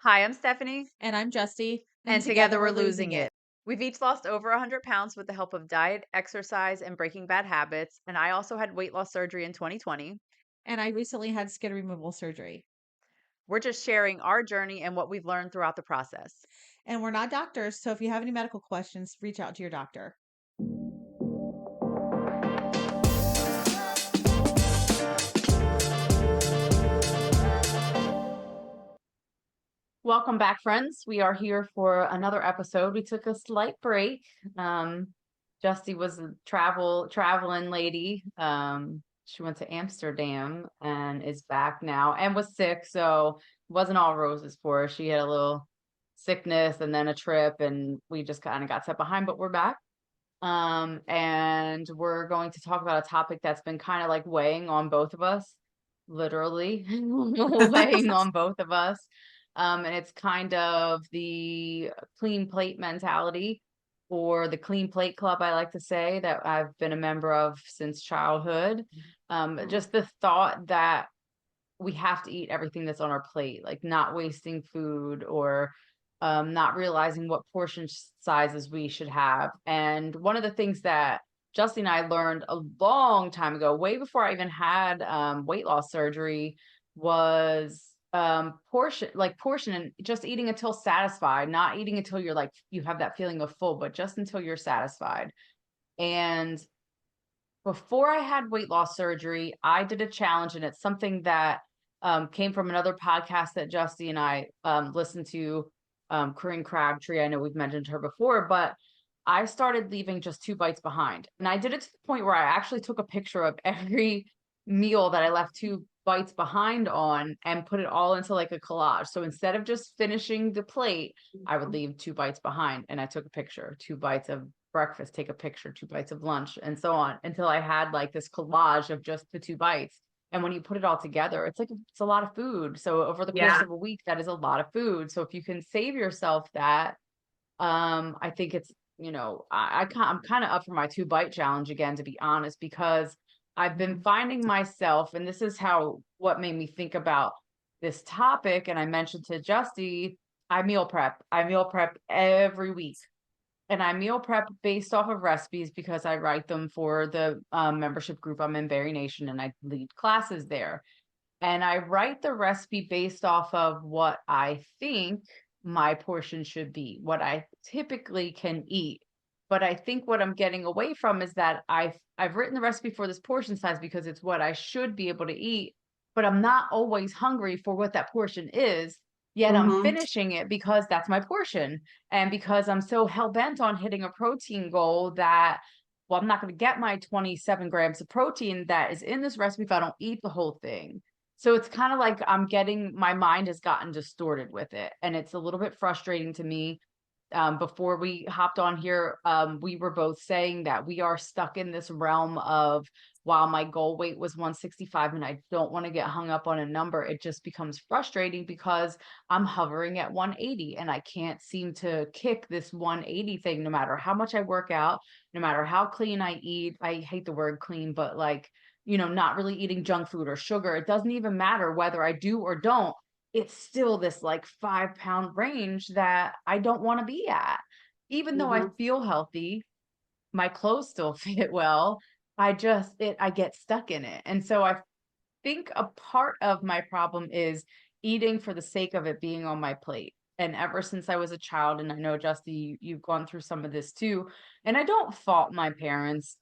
Hi, I'm Stephanie, And I'm Justy, and together together we're we're losing losing it. it. We've each lost over 100 pounds with the help of diet, exercise, and breaking bad habits. And I also had weight loss surgery in 2020. And I recently had skin removal surgery. We're just sharing our journey and what we've learned throughout the process. And we're not doctors, so if you have any medical questions, reach out to your doctor. Welcome back, friends. We are here for another episode. We took a slight break. Justy was a traveling lady. She went to Amsterdam and is back now and was sick, so it wasn't all roses for her. She had a little sickness and then a trip, and we just kind of got set behind, but we're back. And we're going to talk about a topic that's been kind of like weighing on both of us, literally weighing on both of us. And it's kind of the clean plate mentality, or the clean plate club, I like to say, that I've been a member of since childhood. Just the thought that we have to eat everything that's on our plate, like not wasting food, or not realizing what portion sizes we should have. And one of the things that Justin and I learned a long time ago, way before I even had weight loss surgery, was portion and just eating until satisfied, not eating until you're like you have that feeling of full, but just until you're satisfied. And before I had weight loss surgery, I did a challenge, and it's something that came from another podcast that Justy and I listened to, Corinne Crabtree. I know we've mentioned her before, but I started leaving just 2 bites behind. And I did it to the point where I actually took a picture of every meal that I left 2 bites behind on and put it all into like a collage. So instead of just finishing the plate, I would leave 2 bites behind, and I took a picture, 2 bites of breakfast, take a picture, 2 bites of lunch, and so on, until I had like this collage of just the 2 bites. And when you put it all together, it's a lot of food. So over the course Yeah. of a week, that is a lot of food. So if you can save yourself that, I think it's, I'm kind of up for my 2 bite challenge again, to be honest, because I've been finding myself, and this is how what made me think about this topic. And I mentioned to Justy, I meal prep. I meal prep every week, and I meal prep based off of recipes because I write them for the membership group I'm in, Berry Nation, and I lead classes there. And I write the recipe based off of what I think my portion should be, what I typically can eat. But I think what I'm getting away from is that I've written the recipe for this portion size because it's what I should be able to eat, but I'm not always hungry for what that portion is. Yet I'm Mhm. finishing it because that's my portion. And because I'm so hell bent on hitting a protein goal that, well, I'm not going to get my 27 grams of protein that is in this recipe if I don't eat the whole thing. So it's kind of like my mind has gotten distorted with it. And it's a little bit frustrating to me. Before we hopped on here, we were both saying that we are stuck in this realm of, while my goal weight was 165 and I don't want to get hung up on a number, it just becomes frustrating because I'm hovering at 180 and I can't seem to kick this 180 thing no matter how much I work out, no matter how clean I eat. I hate the word clean, but like, not really eating junk food or sugar. It doesn't even matter whether I do or don't. It's still this like 5 pound range that I don't want to be at. Even though I Mhm. feel healthy, my clothes still fit well. I get stuck in it. And so I think a part of my problem is eating for the sake of it being on my plate. And ever since I was a child, and I know Justy, you've gone through some of this too, and I don't fault my parents.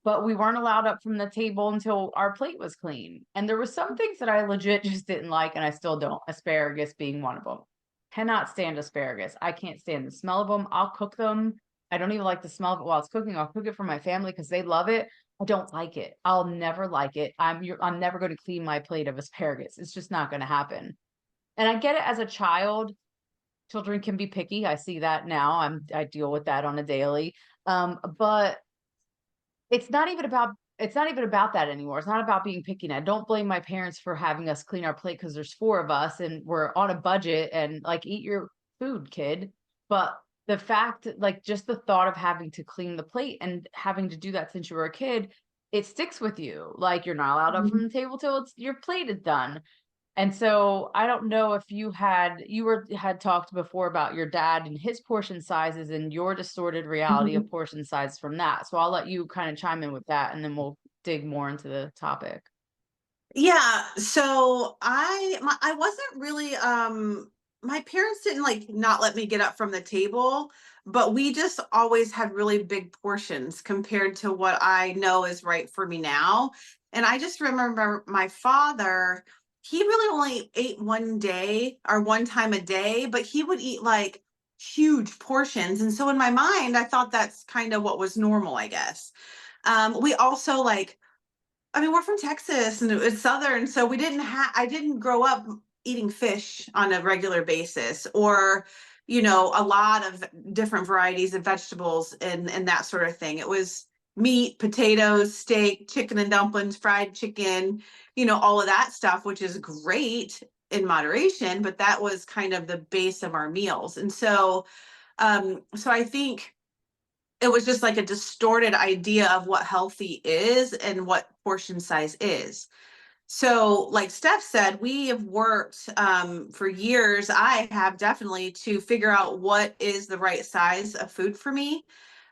But we weren't allowed up from the table until our plate was clean. And there were some things that I legit just didn't like, and I still don't. Asparagus being one of them. Cannot stand asparagus. I can't stand the smell of them. I'll cook them. I don't even like the smell of it while it's cooking. I'll cook it for my family because they love it. I don't like it. I'll never like it. I'm never going to clean my plate of asparagus. It's just not going to happen. And I get it as a child. Children can be picky. I see that now. I deal with that on a daily. But it's not even about that anymore. It's not about being picky. And I don't blame my parents for having us clean our plate because there's 4 of us and we're on a budget, and like, eat your food, kid. But the fact, like, just the thought of having to clean the plate and having to do that since you were a kid, it sticks with you. Like, you're not allowed up Mhm. from the table till your plate is done. And so I don't know if had talked before about your dad and his portion sizes and your distorted reality of Mhm. portion size from that. So I'll let you kind of chime in with that and then we'll dig more into the topic. Yeah, so I wasn't really my parents didn't like not let me get up from the table, but we just always had really big portions compared to what I know is right for me now. And I just remember my father, he really only ate one day or one time a day, but he would eat like huge portions. And so in my mind, I thought that's kind of what was normal, I guess. We also like I mean, we're from Texas and it's southern, so I didn't grow up eating fish on a regular basis or, a lot of different varieties of vegetables and that sort of thing. It was meat, potatoes, steak, chicken and dumplings, fried chicken, all of that stuff, which is great in moderation, but that was kind of the base of our meals. And so I think it was just like a distorted idea of what healthy is and what portion size is. So, like Steph said, we have worked for years. I have definitely to figure out what is the right size of food for me.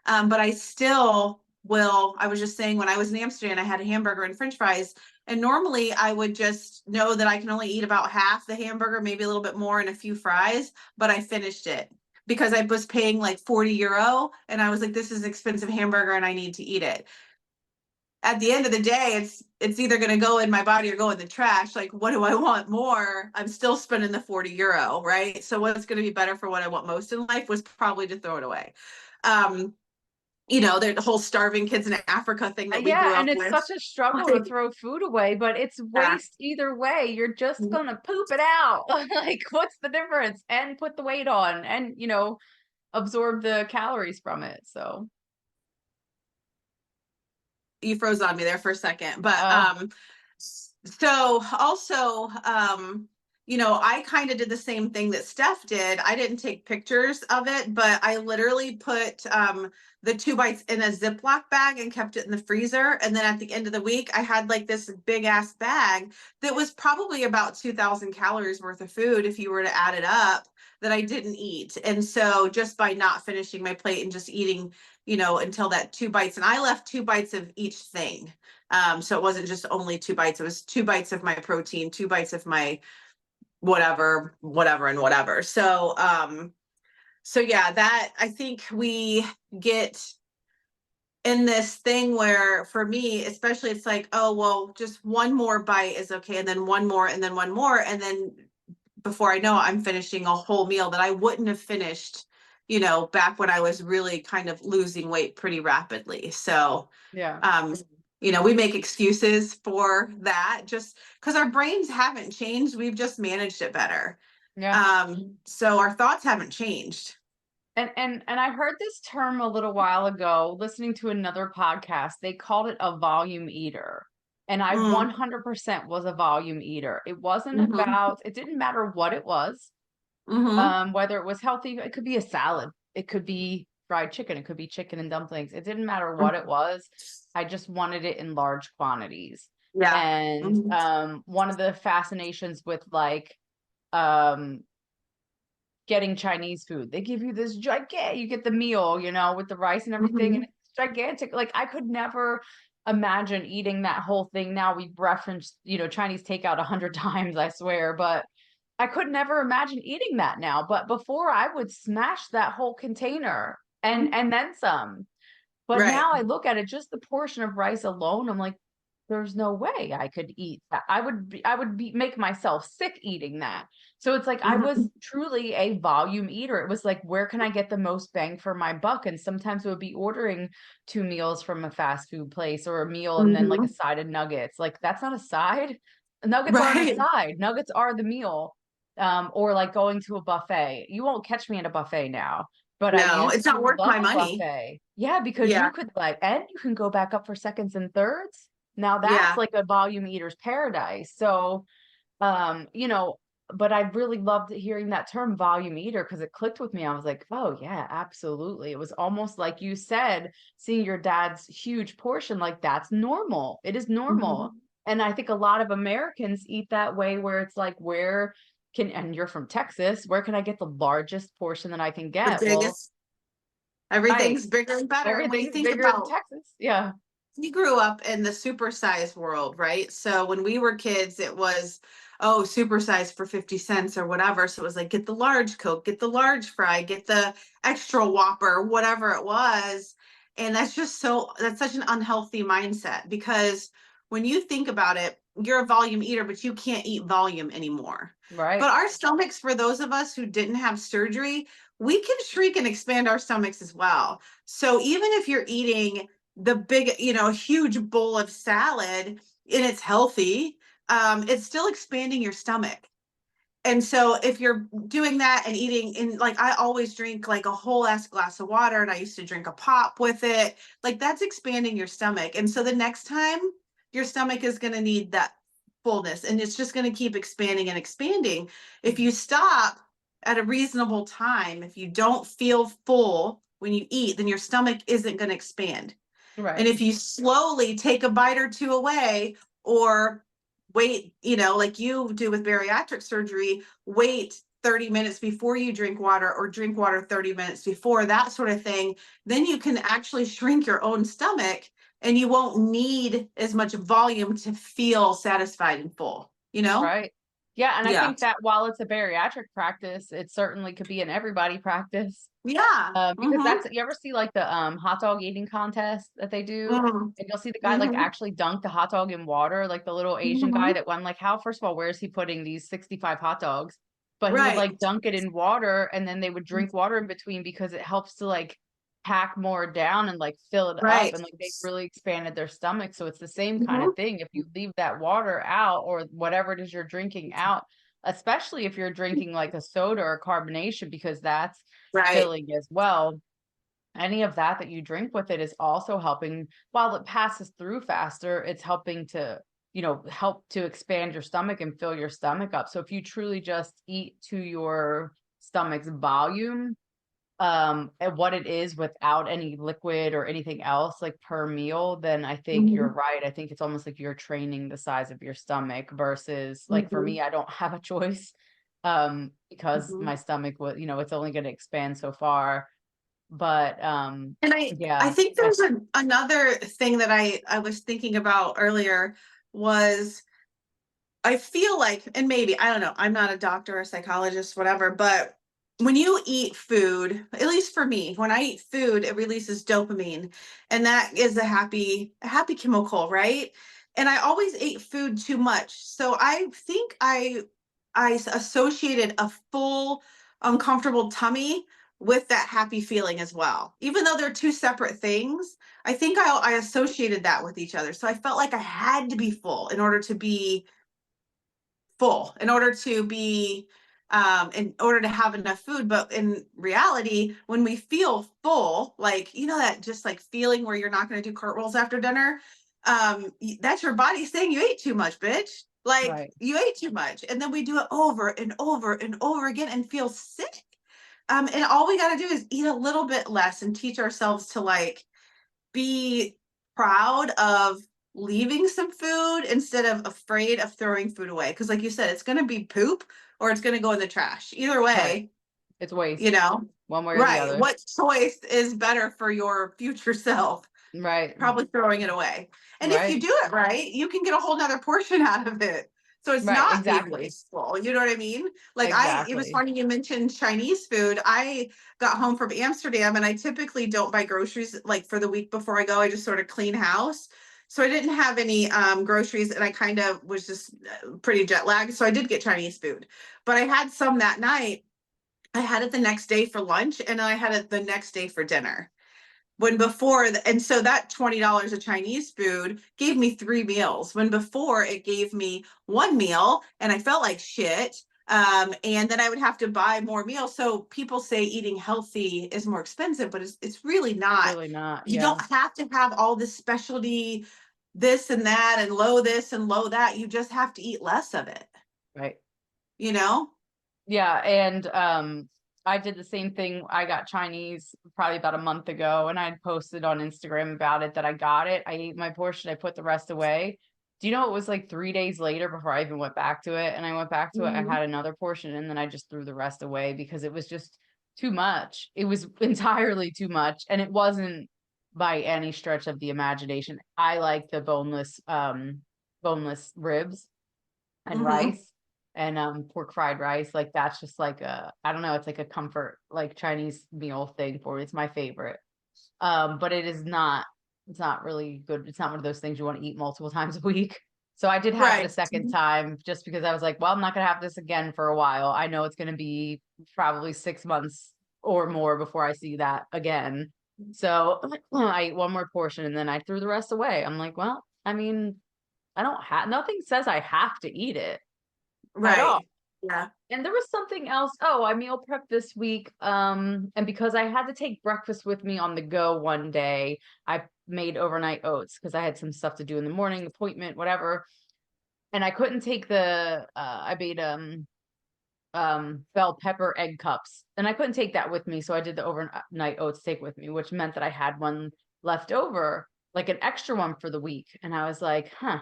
But I still will. I was just saying when I was in Amsterdam, I had a hamburger and French fries. And normally I would just know that I can only eat about half the hamburger, maybe a little bit more, and a few fries, but I finished it because I was paying like 40 euro. And I was like, this is an expensive hamburger and I need to eat it. At the end of the day, it's either going to go in my body or go in the trash. Like, what do I want more? I'm still spending the 40 euro, right? So what's going to be better for what I want most in life was probably to throw it away. Um, the whole starving kids in Africa thing that we Yeah, grew and up it's with. such a struggle to throw food away, but it's Yeah. waste either way. You're just gonna poop it out. Like, what's the difference? And put the weight on and, absorb the calories from it. So, You froze on me there for a second, but uh, so also I kind of did the same thing that Steph did. I didn't take pictures of it, but I literally put the 2 bites in a Ziploc bag and kept it in the freezer. And then at the end of the week, I had like this big ass bag that was probably about 2,000 calories worth of food if you were to add it up that I didn't eat. And so just by not finishing my plate and just eating until that 2 bites. And I left 2 bites of each thing. So it wasn't just only 2 bites. It was 2 bites of my protein, 2 bites of my whatever, whatever, and whatever. So yeah, that I think we get in this thing where for me, especially it's like, oh, well, just one more bite is okay. And then one more, and then one more. And then before I know it, I'm finishing a whole meal that I wouldn't have finished, back when I was really kind of losing weight pretty rapidly. So, yeah. um, we make excuses for that just because our brains haven't changed. We've just managed it better. Yeah. So our thoughts haven't changed. And I heard this term a little while ago, listening to another podcast. They called it a volume eater. And I Mm, 100% was a volume eater. hmm It didn't matter what it was, hmm whether it was healthy, it could be a salad, it could be fried chicken, it could be chicken and dumplings. It didn't matter what it was. I just wanted it in large quantities. Yeah. And hmm one of the fascinations with like um getting Chinese food. They give you this gigantic, you get the meal, with the rice and everything, and hmm it's gigantic. Like I could never imagine eating that whole thing. Now we've referenced, Chinese takeout 100 times, I swear, but I could never imagine eating that now. But before I would smash that whole container and then some. But Right. now I look at it, just the portion of rice alone, I'm like, there's no way I could eat that. I would make myself sick eating that. So it's like I was hmm truly a volume eater. It was like, where can I get the most bang for my buck? And sometimes it would be ordering 2 meals from a fast food place or a meal and then like a hmm side of nuggets. Like that's not a side. Nuggets aren't a Right. side. Nuggets are the meal. Or like going to a buffet. You won't catch me at a buffet now, but I No, used it's to not worth love my a money. buffet. Yeah, because Yeah. you could and you can go back up for seconds and thirds. Now that's Yeah. like a volume eater's paradise. So, um, you know, but I really loved hearing that term volume eater because it clicked with me. I was like, oh yeah, absolutely. It was almost like you said, seeing your dad's huge portion, like that's normal. It is hmm normal. And I think a lot of Americans eat that way, where it's like, and you're from Texas, where can I get the largest portion that I can The get? Well, biggest, right. everything's bigger and better. And when you Everything's think bigger in about, Texas. Yeah. we grew up in the supersize world, right? So when we were kids, it was, oh, supersize for 50 cents or whatever. So it was like, get the large Coke, get the large fry, get the extra Whopper, whatever it was. And that's such an unhealthy mindset, because when you think about it, you're a volume eater, but you can't eat volume anymore. Right. But our stomachs, for those of us who didn't have surgery, we can shrink and expand our stomachs as well. So even if you're eating the big, huge bowl of salad and it's healthy, it's still expanding your stomach. And so if you're doing that and eating in, like, I always drink like a whole ass glass of water, and I used to drink a pop with it, like that's expanding your stomach. And so the next time, your stomach is going to need that fullness, and it's just going to keep expanding and expanding. If you stop at a reasonable time, if you don't feel full when you eat, then your stomach isn't going to expand. And Right. if you slowly take a bite or two away, or wait, like you do with bariatric surgery, wait 30 minutes before you drink water, or drink water 30 minutes before, that sort of thing, then you can actually shrink your own stomach, and you won't need as much volume to feel satisfied and full, Right. Yeah. And I Yeah. think that while it's a bariatric practice, it certainly could be an everybody practice. Yeah. Because Mm-hmm. you ever see like the hot dog eating contest that they do? Mm-hmm. And you'll see the guy like Mm-hmm. actually dunk the hot dog in water, like the little Asian Mm-hmm. guy that won, like, how, first of all, where is he putting these 65 hot dogs? But he would Right. like dunk it in water, and then they would drink water in between, because it helps to like pack more down and like fill it up, Right. and like they really expanded their stomach. So it's the same kind Mm-hmm. of thing. If you leave that water out, or whatever it is you're drinking out, especially if you're drinking like a soda or carbonation, because that's Right. filling as well, any of that you drink with it is also helping. While it passes through faster, it's helping to, help to expand your stomach and fill your stomach up. So if you truly just eat to your stomach's volume, and what it is, without any liquid or anything else, like per meal, then I think Mm-hmm. you're right. I think it's almost like you're training the size of your stomach, versus like for Mm-hmm. me, I don't have a choice, because Mm-hmm. my stomach was, it's only going to expand so far. But And I yeah, think there's another thing that I was thinking about earlier, was I feel like, and maybe, I don't know, I'm not a doctor or a psychologist, whatever, but when you eat food, at least for me, when I eat food, it releases dopamine, and that is a happy chemical, right? And I always ate food too much. So I think I associated a full uncomfortable tummy with that happy feeling as well. Even though they're two separate things, I think I associated that with each other. So I felt like I had to be full in order to be full, in order to have enough food. But in reality, when we feel full, like, that just like feeling where you're not going to do cartwheels after dinner, that's your body saying you ate too much, bitch. Like, right. you ate too much. And then we do it over and over and over again and feel sick. And all we got to do is eat a little bit less and teach ourselves to like be proud of leaving some food instead of afraid of throwing food away. Because, like you said, it's going to be poop or it's going to go in the trash. Either Right. way, It's you waste, know, one way or the right? other. What choice is better for your future self? Right. Probably throwing it away. And if you Right. do it right, you can get a whole nother portion out of it. So it's Right. not being Exactly. wasteful. You know what I mean? Like, it was Exactly. funny you mentioned Chinese food. I got home from Amsterdam, and I typically don't buy groceries like for the week before I go. I just sort of clean house. So I didn't have any groceries, and I kind of was just pretty jet lagged. So I did get Chinese food, but I had some that night. I had it the next day for lunch, and I had it the next day for dinner. When before, and so that $20 of Chinese food gave me 3 meals, when before it gave me 1 meal, and I felt like shit. And then I would have to buy more meals. So people say eating healthy is more expensive, but it's really not. Really not. You Yeah. don't have to have all this specialty, this and that, and low this and low that. You just have to eat less of it, Right. you know? Yeah. And I did the same thing. I got Chinese probably about a month ago, and I posted on Instagram about it, that I got it. I ate my portion, I put the rest away. do you know it was like 3 days later before I even went back to it? And I went back to it, I Mhm. had another portion, and then I just threw the rest away because it was just too much. It was entirely too much. And it wasn't by any stretch of the imagination. I like the boneless ribs and Mhm. rice and pork fried rice. Like that's just like a, I don't know, it's like a comfort like Chinese meal thing for me. It's my favorite. But it's not really good. It's not one of those things you want to eat multiple times a week. So I did have it a Right. second time just because I was like, well, I'm not gonna have this again for a while. I know it's gonna be probably 6 months or more before I see that again. So I ate one more portion and then I threw the rest away. I'm like, well, I mean, I don't have nothing says I have to eat it at all. Right. Yeah. And there was something else. Oh, I meal prepped this week. And because I had to take breakfast with me on the go one day, I made overnight oats because I had some stuff to do in the morning, appointment, whatever. And I couldn't take I made bell pepper egg cups. And I couldn't take that with me. So I did the overnight oats take with me, which meant that I had one left over, like an extra one for the week. And I was like, huh.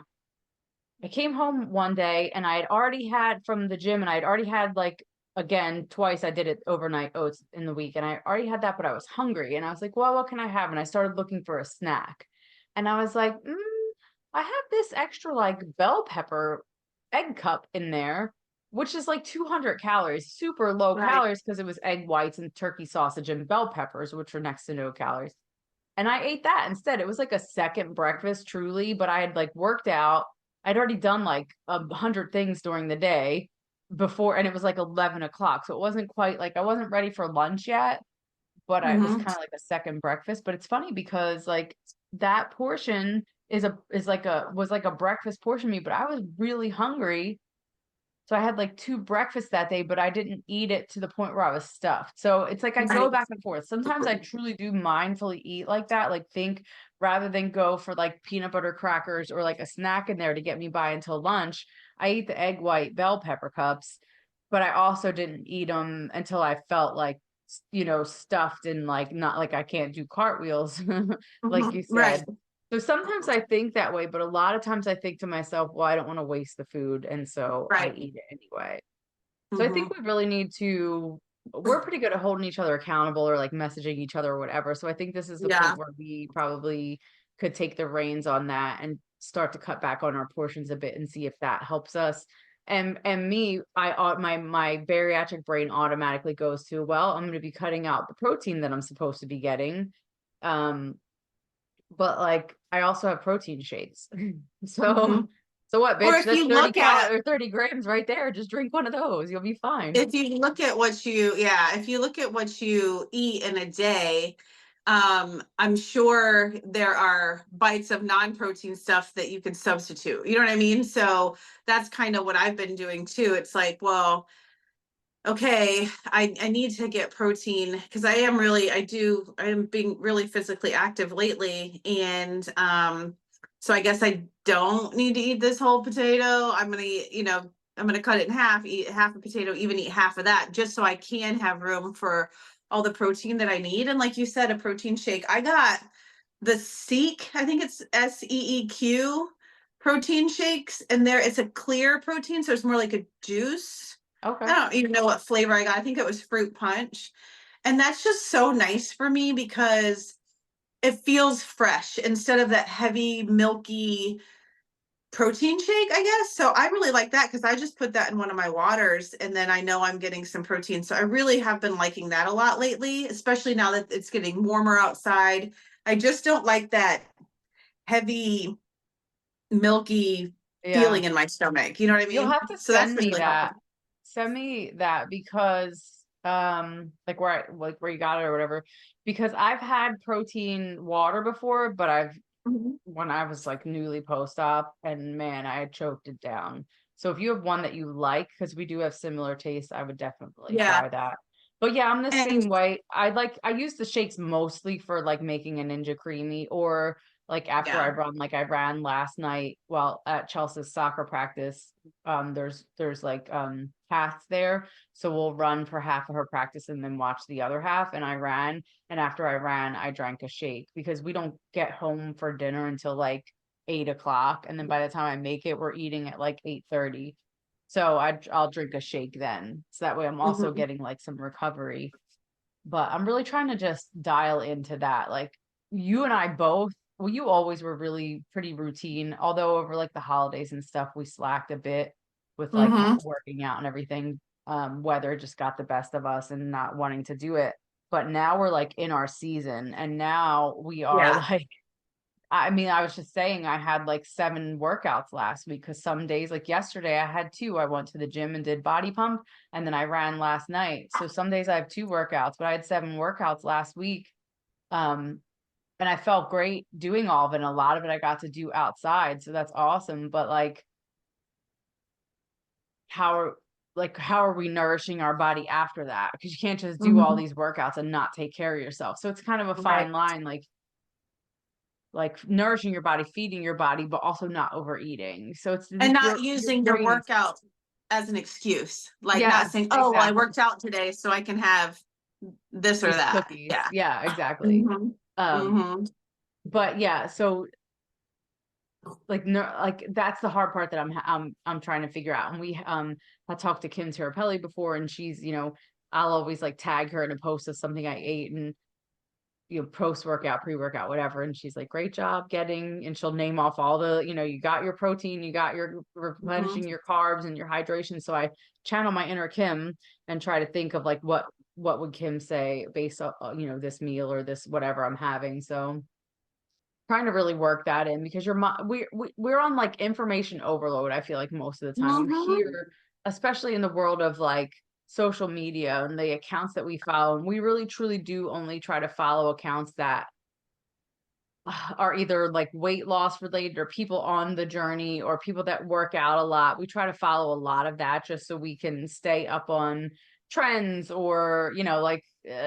I came home one day and I had already had from the gym and I had already had like again twice I did it overnight oats in the week and I already had that, but I was hungry and I was like, well, what can I have? And I started looking for a snack. And I was like, I have this extra like bell pepper egg cup in there, which is like 200 calories, super low Right. calories because it was egg whites and turkey sausage and bell peppers, which are next to no calories. And I ate that instead. It was like a second breakfast, truly, but I had like worked out. I'd already done like 100 things during the day before, and it was like 11 o'clock. So it wasn't quite like I wasn't ready for lunch yet, but it was Mhm. kind of like a second breakfast. But it's funny because like that portion was like a breakfast portion to me, but I was really hungry so I had like 2 breakfasts that day, but I didn't eat it to the point where I was stuffed. So it's like I go Right. back and forth. Sometimes I truly do mindfully eat like that, like think rather than go for like peanut butter crackers or like a snack in there to get me by until lunch. I eat the egg white bell pepper cups, but I also didn't eat them until I felt like, stuffed and like not like I can't do cartwheels, like Mhm. you Right. said. So sometimes I think that way, but a lot of times I think to myself, well, I don't want to waste the food. And so I Right. eat it anyway. So I think Mhm. we really need to, we're pretty good at holding each other accountable or like messaging each other or whatever. So I think this is the Yeah. point where we probably could take the reins on that and start to cut back on our portions a bit and see if that helps us. And me, my bariatric brain automatically goes to, well, I'm going to be cutting out the protein that I'm supposed to be getting. Um, but like I also have protein shakes. So Mhm. so what, Or bitch? if That's you 30 look at or 30 grams right there. Just drink one of those. You'll be fine. if you look at what you yeah, if you look at what you eat in a day, I'm sure there are bites of non-protein stuff that you could substitute. You know what I mean? So that's kind of what I've been doing too. It's like, well, okay, I need to get protein because I am being really physically active lately. And so I guess I don't need to eat this whole potato. I'm gonna cut it in half, eat half a potato, even eat half of that, just so I can have room for all the protein that I need. And like you said, a protein shake. I got the Seek, I think it's SEEQ protein shakes, and there it's a clear protein, so it's more like a juice. I Okay. don't even know what flavor I got. I think it was fruit punch. And that's just so nice for me because it feels fresh instead of that heavy, milky protein shake, I guess. So I really like that because I just put that in one of my waters and then I know I'm getting some protein. So I really have been liking that a lot lately, especially now that it's getting warmer outside. I just don't like that heavy, milky Yeah. feeling in my stomach. You know what I You'll mean? have to So that's send been me really that. helpful. Send me that because like where you got it or whatever. Because I've had protein water before, but I've Mhm. when I was like newly post-op and man, I had choked it down. So if you have one that you like, because we do have similar tastes, I would definitely Yeah. try that. But yeah, I'm the And same way. I use the shakes mostly for like making a Ninja Creamy or like after yeah. I ran last night while at Chelsea's soccer practice. There's like paths there. So we'll run for half of her practice and then watch the other half. And I ran, and after I ran, I drank a shake because we don't get home for dinner until like 8 o'clock. And then by the time I make it, we're eating at like 8:30. So I'll drink a shake then. So that way I'm also Mhm. getting like some recovery. But I'm really trying to just dial into that. Like you and I both, well, you always were really pretty routine, although over like the holidays and stuff, we slacked a bit with like Mhm. working out and everything. Weather just got the best of us and not wanting to do it. But now we're like in our season, and now we are Yeah. like, I mean, I was just saying I had like 7 workouts last week because some days, like yesterday, I had 2. I went to the gym and did body pump, and then I ran last night. So some days I have 2 workouts, but I had 7 workouts last week. Um, and I felt great doing all of it. And a lot of it I got to do outside. So that's awesome. But like, how are how are we nourishing our body after that? Because you can't just do all Mhm. these workouts and not take care of yourself. So it's kind of a Right. fine line, like nourishing your body, feeding your body, but also not overeating. So it's And not your using your brain is, workout as an excuse. Like not yes, saying, "Oh, well, I exactly. worked out today, so I can have this or These that." cookies. Yeah. Yeah, exactly. Mhm. Um, Mhm. but yeah, so like no, like that's the hard part that I'm trying to figure out. And I talked to Kim Terapelli before, and she's, I'll always like tag her in a post of something I ate, and post workout, pre workout, whatever. And she's like, great job getting, and she'll name off all the, you got your protein, you got your Mhm. replenishing your carbs and your hydration. So I channel my inner Kim and try to think of like what would Kim say based on, this meal or this whatever I'm having. So trying to really work that in because we're on like information overload. I feel like most of the time you Mhm. hear, especially in the world of like social media and the accounts that we follow, and we really truly do only try to follow accounts that are either like weight loss related or people on the journey or people that work out a lot. We try to follow a lot of that just so we can stay up on trends or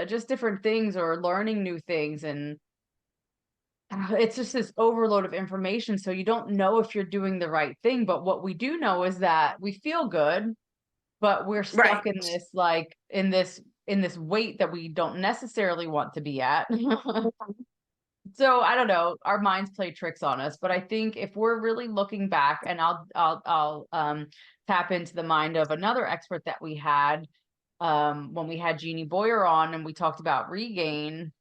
just different things or learning new things. And it's just this overload of information, so you don't know if you're doing the right thing. But what we do know is that we feel good, but we're Right. stuck in this in this weight that we don't necessarily want to be at. So I don't know, our minds play tricks on us, but I think if we're really looking back, and I'll tap into the mind of another expert that we had when we had Jeannie Boyer on and we talked about regain.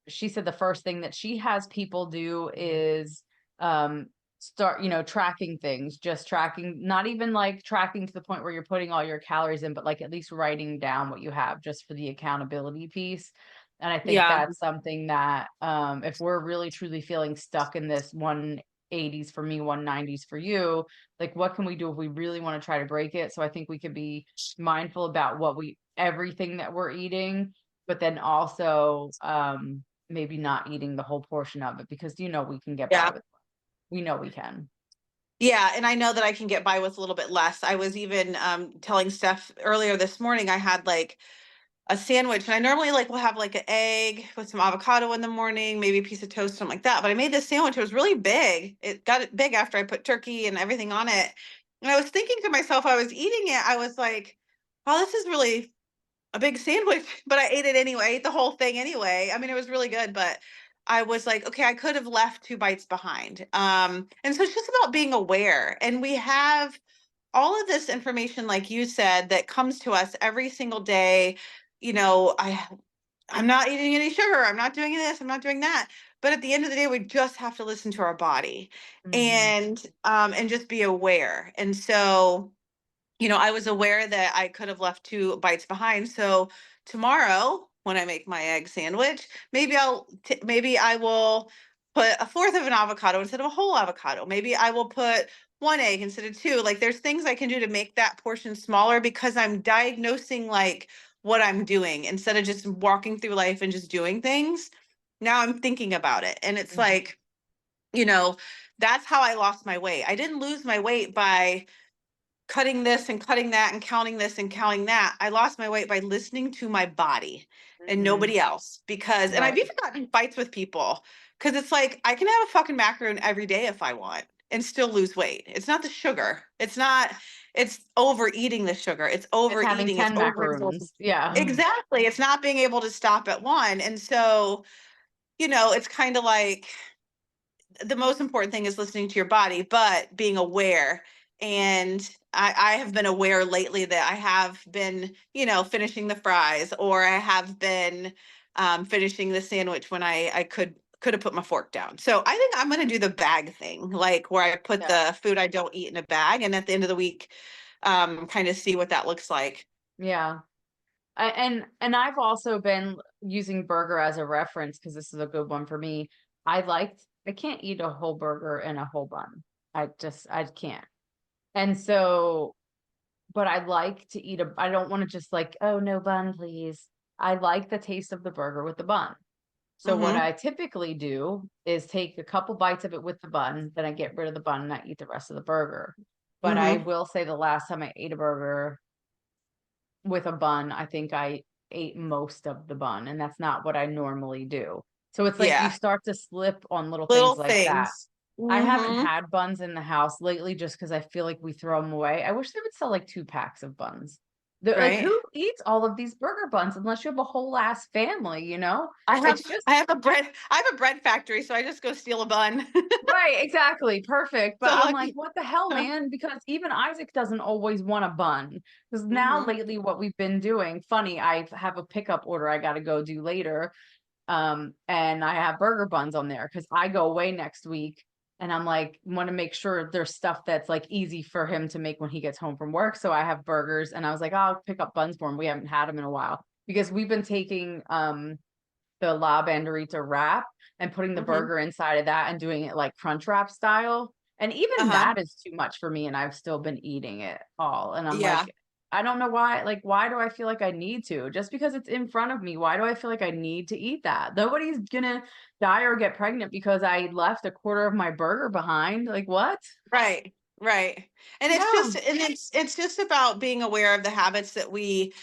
She said the first thing that she has people do is um start tracking things, just tracking, not even like tracking to the point where you're putting all your calories in, but like at least writing down what you have just for the accountability piece. And I think Yeah. that's something that if we're really truly feeling stuck in this 180s for me, 190s for you, like what can we do if we really want to try to break it? So I think we could be mindful about everything that we're eating, but then also maybe not eating the whole portion of it, because we can get by Yeah. with, we know we can. Yeah, and I know that I can get by with a little bit less. I was even telling Steph earlier this morning I had like a sandwich, and I normally like will have like an egg with some avocado in the morning, maybe a piece of toast, something like that. But I made this sandwich. It was really big. It got big after I put turkey and everything on it. And I was thinking to myself, I was eating it. I was like, "Wow, this is really a big sandwich," but I ate it anyway. I ate the whole thing anyway. I mean, it was really good, but I was like, okay, I could have left 2 bites behind. And so it's just about being aware. And we have all of this information, like you said, that comes to us every single day. You know, I'm not eating any sugar. I'm not doing this. I'm not doing that. But at the end of the day, we just have to listen to our body Hmm. and just be aware. And so I was aware that I could have left 2 bites behind. So tomorrow, when I make my egg sandwich, maybe I will put a fourth of an avocado instead of a whole avocado. Maybe I will put 1 egg instead of 2. Like there's things I can do to make that portion smaller because I'm diagnosing like what I'm doing instead of just walking through life and just doing things. Now I'm thinking about it. And it's Hmm. like, you know, that's how I lost my weight. I didn't lose my weight by cutting this and cutting that and counting this and counting that. I lost my weight by listening to my body and Hmm. nobody else. And I've Right. even gotten in fights with people because it's like I can have a fucking macaroon every day if I want and still lose weight. It's not the sugar. It's overeating the sugar. It's It's having overeating. It's 10 overindulging. macaroons. Yeah. Exactly. It's not being able to stop at one. And so, it's kind of like the most important thing is listening to your body, but being aware. And I have been aware lately that I have been, finishing the fries, or I have been finishing the sandwich when I could have put my fork down. So I think I'm going to do the bag thing, like where I put Yeah. the food I don't eat in a bag, and at the end of the week, kind of see what that looks like. Yeah. And I've also been using burger as a reference because this is a good one for me. I can't eat a whole burger in a whole bun. I can't. And so, but I like to eat I don't want to just like, oh, no bun, please. I like the taste of the burger with the bun. So what Mm-hmm. I typically do is take a couple bites of it with the bun, then I get rid of the bun and I eat the rest of the burger. But I Mm-hmm. will say the last time I ate a burger with a bun, I think I ate most of the bun, and that's not what I normally do. So it's like you Yeah. start to slip on little Little things like that. things. I haven't Mm-hmm. had buns in the house lately just because I feel like we throw them away. I wish they would sell like 2 packs of buns. Like, Right. who eats all of these burger buns unless you have a whole ass family, you know? I have It's just I have a bread factory, so I just go steal a bun. right, exactly, perfect. But So I'm like, lucky. what the hell, man? Because even Isaac doesn't always want a bun. Because now Mm-hmm. lately, what we've been doing, funny, I have a pickup order I got to go do later. And I have burger buns on there because I go away next week. And I'm like, want to make sure there's stuff that's like easy for him to make when he gets home from work. So I have burgers, and I was like, I'll pick up buns for him. We haven't had them in a while because we've been taking the La Banderita wrap and putting the Mm-hmm. burger inside of that and doing it like crunch wrap style. And even Uh-huh. that is too much for me, and I've still been eating it all. And I'm Yeah. like, I don't know why. Like, why do I feel like I need to? Just because it's in front of me, why do I feel like I need to eat that? Nobody's gonna die or get pregnant because I left a quarter of my burger behind. Like, what? Right. Right. And No. it's just about being aware of the habits that we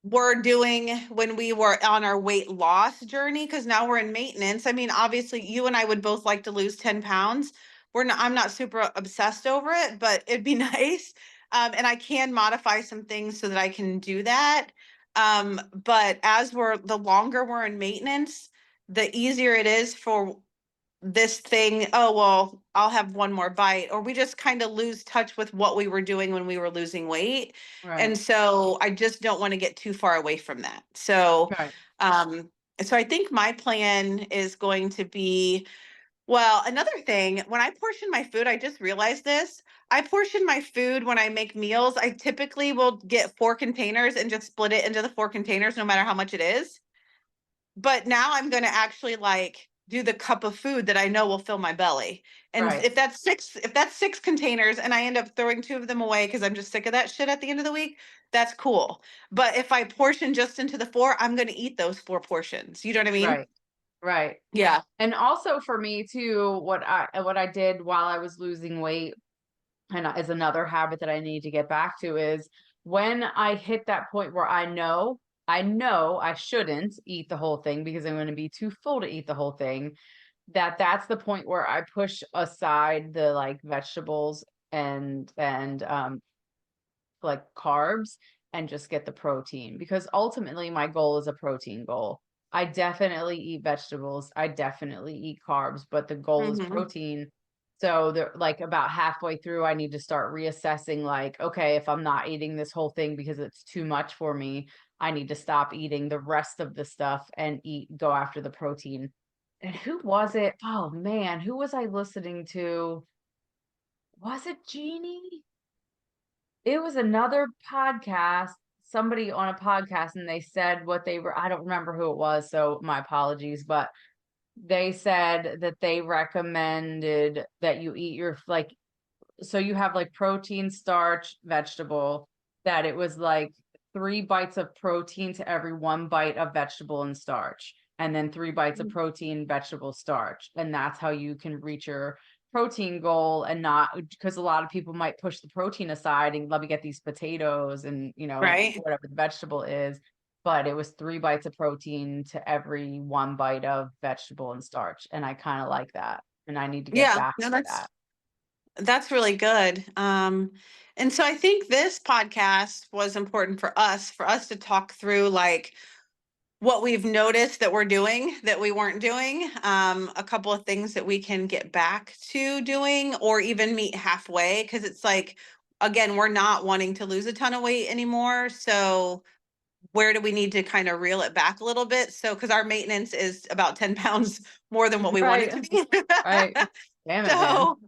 were doing when we were on our weight loss journey, because now we're in maintenance. I mean, obviously you and I would both like to lose 10 pounds. I'm not super obsessed over it, but it'd be nice. And I can modify some things so that I can do that. But the longer we're in maintenance, the easier it is for this thing, oh, well, I'll have one more bite, or we just kind of lose touch with what we were doing when we were losing weight. Right. And so I just don't want to get too far away from that. So, Right. um, so I think my plan is going to be, well, another thing, when I portion my food, I just realized this. I portion my food when I make meals. I typically will get 4 containers and just split it into the 4 containers, no matter how much it is. But now I'm going to actually like do the cup of food that I know will fill my belly. And Right. if that's 6 containers and I end up throwing 2 of them away because I'm just sick of that shit at the end of the week, that's cool. But if I portion just into the 4, I'm going to eat those 4 portions. You know what I mean? Right. Right. Yeah. And also for me too, what I did while I was losing weight, and is another habit that I need to get back to, is when I hit that point where I know I shouldn't eat the whole thing because I'm going to be too full to eat the whole thing, that's the point where I push aside the like vegetables and like carbs and just get the protein, because ultimately my goal is a protein goal. I definitely eat vegetables, I definitely eat carbs, but the goal is Hmm. protein. So they're like about halfway through, I need to start reassessing like, okay, if I'm not eating this whole thing because it's too much for me, I need to stop eating the rest of the stuff and go after the protein. And who was it? Oh man, who was I listening to? Was it Jeannie? It was another podcast, somebody on a podcast, and they said what they were, I don't remember who it was, so my apologies, but they said that they recommended that you eat your like, so you have like protein, starch, vegetable, that it was like 3 bites of protein to every 1 bite of vegetable and starch, and then 3 bites of protein, vegetable, starch. And that's how you can reach your protein goal, and not because a lot of people might push the protein aside and let me get these potatoes and, Right. whatever the vegetable is. But it was 3 bites of protein to every 1 bite of vegetable and starch. And I kind of like that. And I need to get Yeah. back No, to that. that's really good. And so I think this podcast was important for us to talk through like what we've noticed that we're doing that we weren't doing, a couple of things that we can get back to doing or even meet halfway. Cause it's like, again, we're not wanting to lose a ton of weight anymore. So where do we need to kind of reel it back a little bit? So, cause our maintenance is about 10 pounds more than what we want it Right. to be. Right. Damn it, man. So,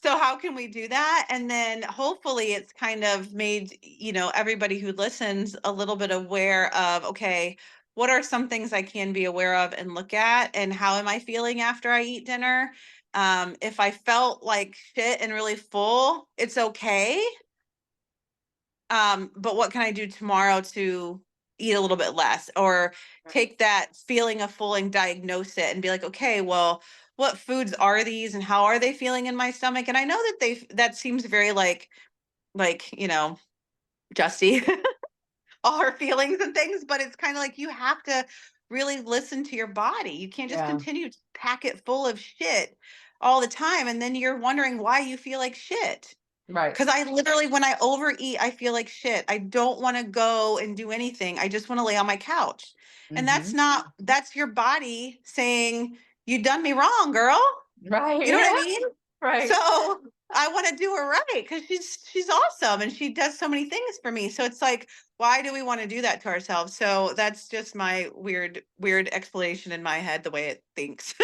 so how can we do that? And then hopefully it's kind of made, everybody who listens a little bit aware of, okay, what are some things I can be aware of and look at? And how am I feeling after I eat dinner? If I felt like shit and really full, it's okay. But what can I do tomorrow to eat a little bit less or take that feeling of full and diagnose it and be like, okay, well, what foods are these and how are they feeling in my stomach? And I know that that seems very like, Justy, all her feelings and things, but it's kind of like you have to really listen to your body. You can't just Yeah. continue to pack it full of shit all the time. And then you're wondering why you feel like shit. Right. Because I literally, when I overeat, I feel like shit. I don't want to go and do anything. I just want to lay on my couch. And Hmm. that's your body saying, you done me wrong, girl. You know what I Right. mean? So Right. I want to do her right because she's awesome and she does so many things for me. So it's like, why do we want to do that to ourselves? So that's just my weird explanation in my head, the way it thinks.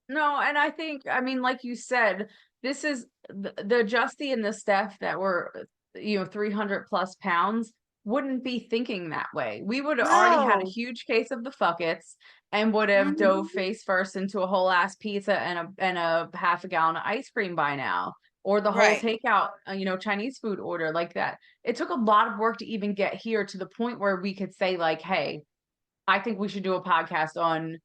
No, and I think, I mean, like you said, this is the Justy and the Steph that were, 300 plus pounds wouldn't be thinking that way. We would have already had a No. huge case of the fuckets and would have dove Mhm. face first into a whole ass pizza and a half a gallon of ice cream by now, or the whole Right. takeout, Chinese food order like that. It took a lot of work to even get here to the point where we could say like, hey, I think we should do a podcast on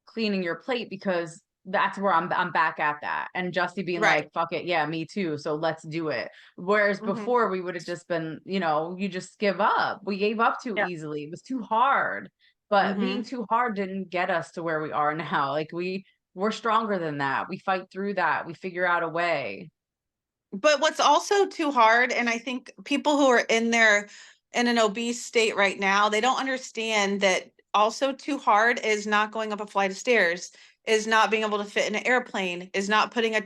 cleaning your plate because that's where I'm back at that. And Justy being Right. like, fuck it, yeah, me too. So let's do it. Whereas Hmm. before we would have just been, you just give up. We gave up too Yeah. easily. It was too hard. But being Hmm. too hard didn't get us to where we are now. Like we're stronger than that. We fight through that. We figure out a way. But what's also too hard, and I think people who are in an obese state right now, they don't understand that also too hard is not going up a flight of stairs, is not being able to fit in an airplane, is not putting a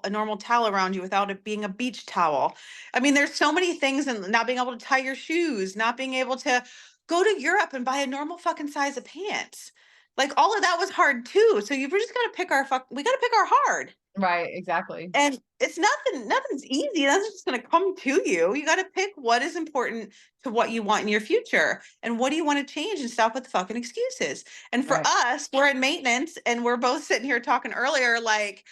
normal towel around you without it being a beach towel. I mean, there's so many things, and not being able to tie your shoes, not being able to go to Europe and buy a normal fucking size of pants. Like all of that was hard too. So you've just got to we got to pick our hard. Right, exactly. And it's nothing's easy. That's just going to come to you. You got to pick what is important to what you want in your future and what do you want to change and stop with the fucking excuses. And for Right. us, we're in maintenance and we're both sitting here talking earlier like,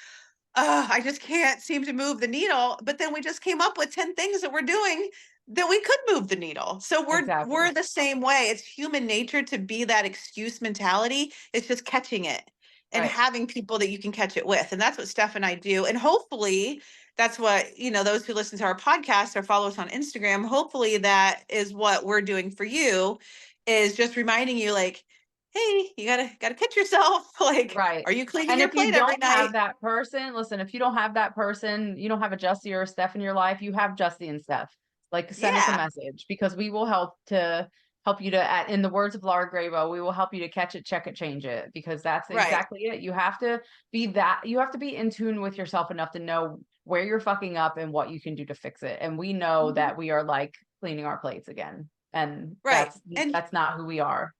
I just can't seem to move the needle. But then we just came up with 10 things that we're doing that we could move the needle. So we're Exactly. the same way. It's human nature to be that excuse mentality. It's just catching it and Right. having people that you can catch it with. And that's what Steph and I do. And hopefully that's what, those who listen to our podcast or follow us on Instagram, hopefully that is what we're doing for you, is just reminding you like, hey, you gotta catch yourself. Like, Right. are you cleaning And your if you plate every don't night? have that person, listen, if you don't have that person, you don't have a Justy or a Steph in your life, you have Justy and Steph. Like send us a Yeah. message because we will help you to in the words of Laura Grabo, we will help you to catch it, check it, change it because that's Right. exactly it. You have to you have to be in tune with yourself enough to know where you're fucking up and what you can do to fix it. And we know Mhm. that we are like cleaning our plates again. And Right. that's not who we are.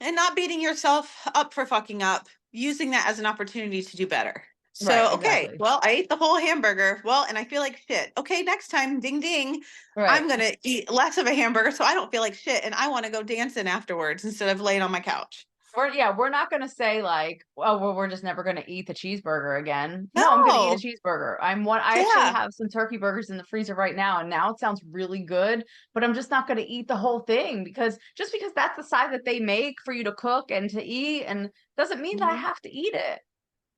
And not beating yourself up for fucking up, using that as an opportunity to do better. Right, So, okay, exactly. well, I ate the whole hamburger. Well, and I feel like shit. Okay, next time, ding ding, I'm Right. going to eat less of a hamburger so I don't feel like shit and I want to go dancing afterwards instead of laying on my couch. We're not gonna say like, oh, well, we're just never gonna eat the cheeseburger again. No, I'm gonna eat a No. cheeseburger. I actually Yeah. have some turkey burgers in the freezer right now, and now it sounds really good, but I'm just not gonna eat the whole thing because just because that's the size that they make for you to cook and to eat, and doesn't mean that I Hmm. have to eat it.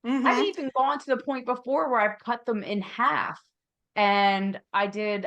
I've Hmm. even gone to the point before where I've cut them in half and I did